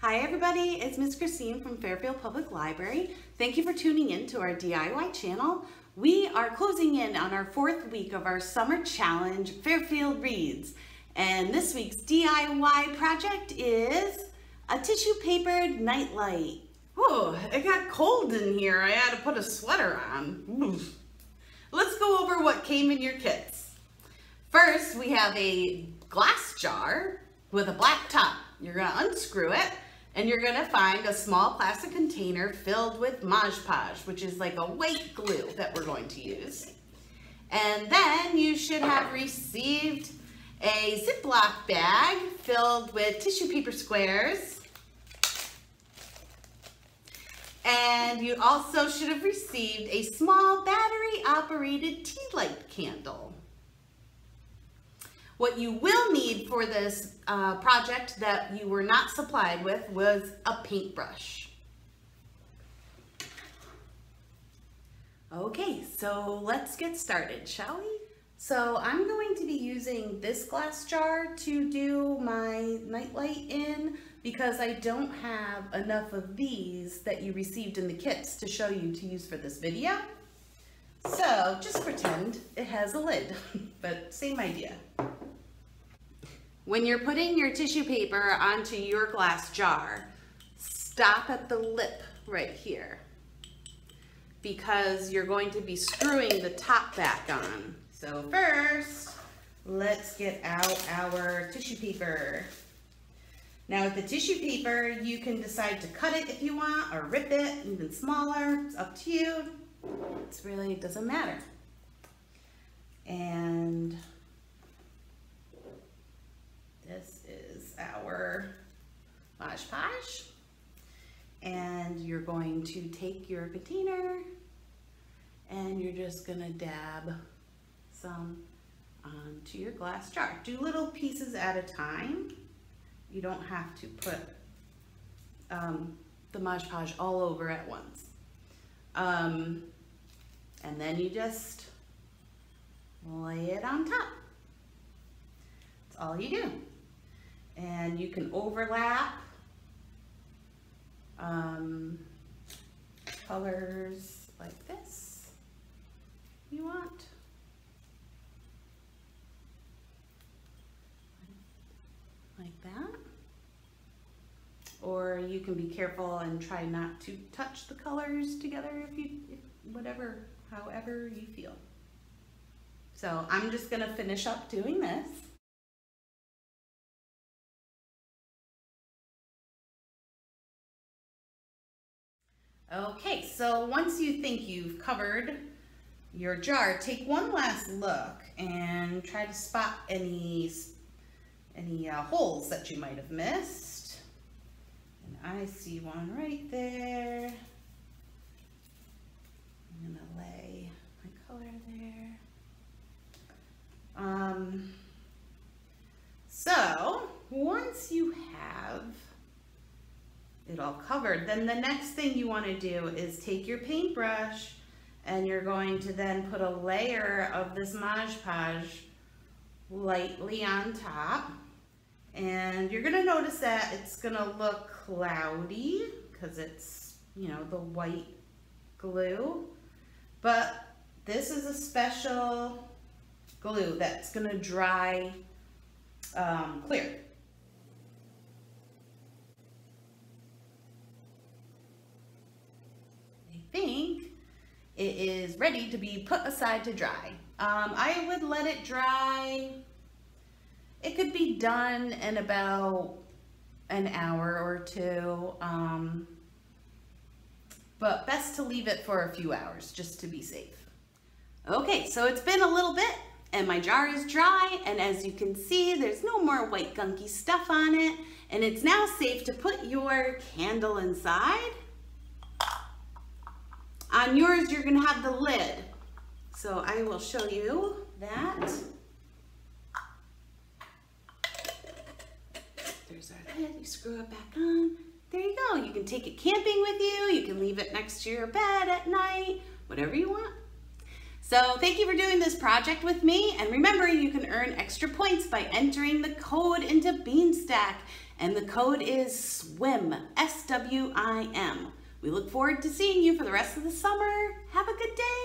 Hi everybody, it's Miss Christine from Fairfield Public Library. Thank you for tuning in to our DIY channel. We are closing in on our 4th week of our summer challenge, Fairfield Reads. And this week's DIY project is a tissue papered nightlight. Oh, it got cold in here. I had to put a sweater on. Oof. Let's go over what came in your kits. First, we have a glass jar with a black top. You're going to unscrew it and you're going to find a small plastic container filled with Mod Podge, which is like a white glue that we're going to use. And then you should have received a Ziploc bag filled with tissue paper squares. And you also should have received a small battery-operated tea light candle. What you will need for this project that you were not supplied with was a paintbrush. Okay, so let's get started, shall we? So I'm going to be using this glass jar to do my nightlight in because I don't have enough of these that you received in the kits to show you to use for this video. So just pretend it has a lid, but same idea. When you're putting your tissue paper onto your glass jar, stop at the lip right here because you're going to be screwing the top back on. So first, let's get out our tissue paper. Now with the tissue paper, you can decide to cut it if you want or rip it even smaller. It's up to you. It doesn't matter. And this is our Mod Podge. And you're going to take your container and you're just gonna dab some onto your glass jar. Do little pieces at a time. You don't have to put the Mod Podge all over at once. And then you just lay it on top. That's all you do. And you can overlap colors like this if you want. Like that. Or you can be careful and try not to touch the colors together however you feel. So I'm just gonna finish up doing this. Okay, so once you think you've covered your jar, take one last look and try to spot any holes that you might have missed. And I see one right there. I'm gonna lay my color there. So once you have it all covered, then the next thing you want to do is take your paintbrush and you're going to then put a layer of this Mod Podge lightly on top. And you're going to notice that it's going to look cloudy because it's, you know, the white glue. But this is a special glue that's going to dry clear. I think it is ready to be put aside to dry. I would let it dry. It could be done in about an hour or two, but best to leave it for a few hours just to be safe. Okay, so it's been a little bit and my jar is dry, and as you can see, there's no more white gunky stuff on it, and it's now safe to put your candle inside. On yours, you're gonna have the lid. So I will show you that. There's our lid, you screw it back on. There you go, you can take it camping with you, you can leave it next to your bed at night, whatever you want. So thank you for doing this project with me, and remember you can earn extra points by entering the code into Beanstack and the code is SWIM, S-W-I-M. We look forward to seeing you for the rest of the summer. Have a good day.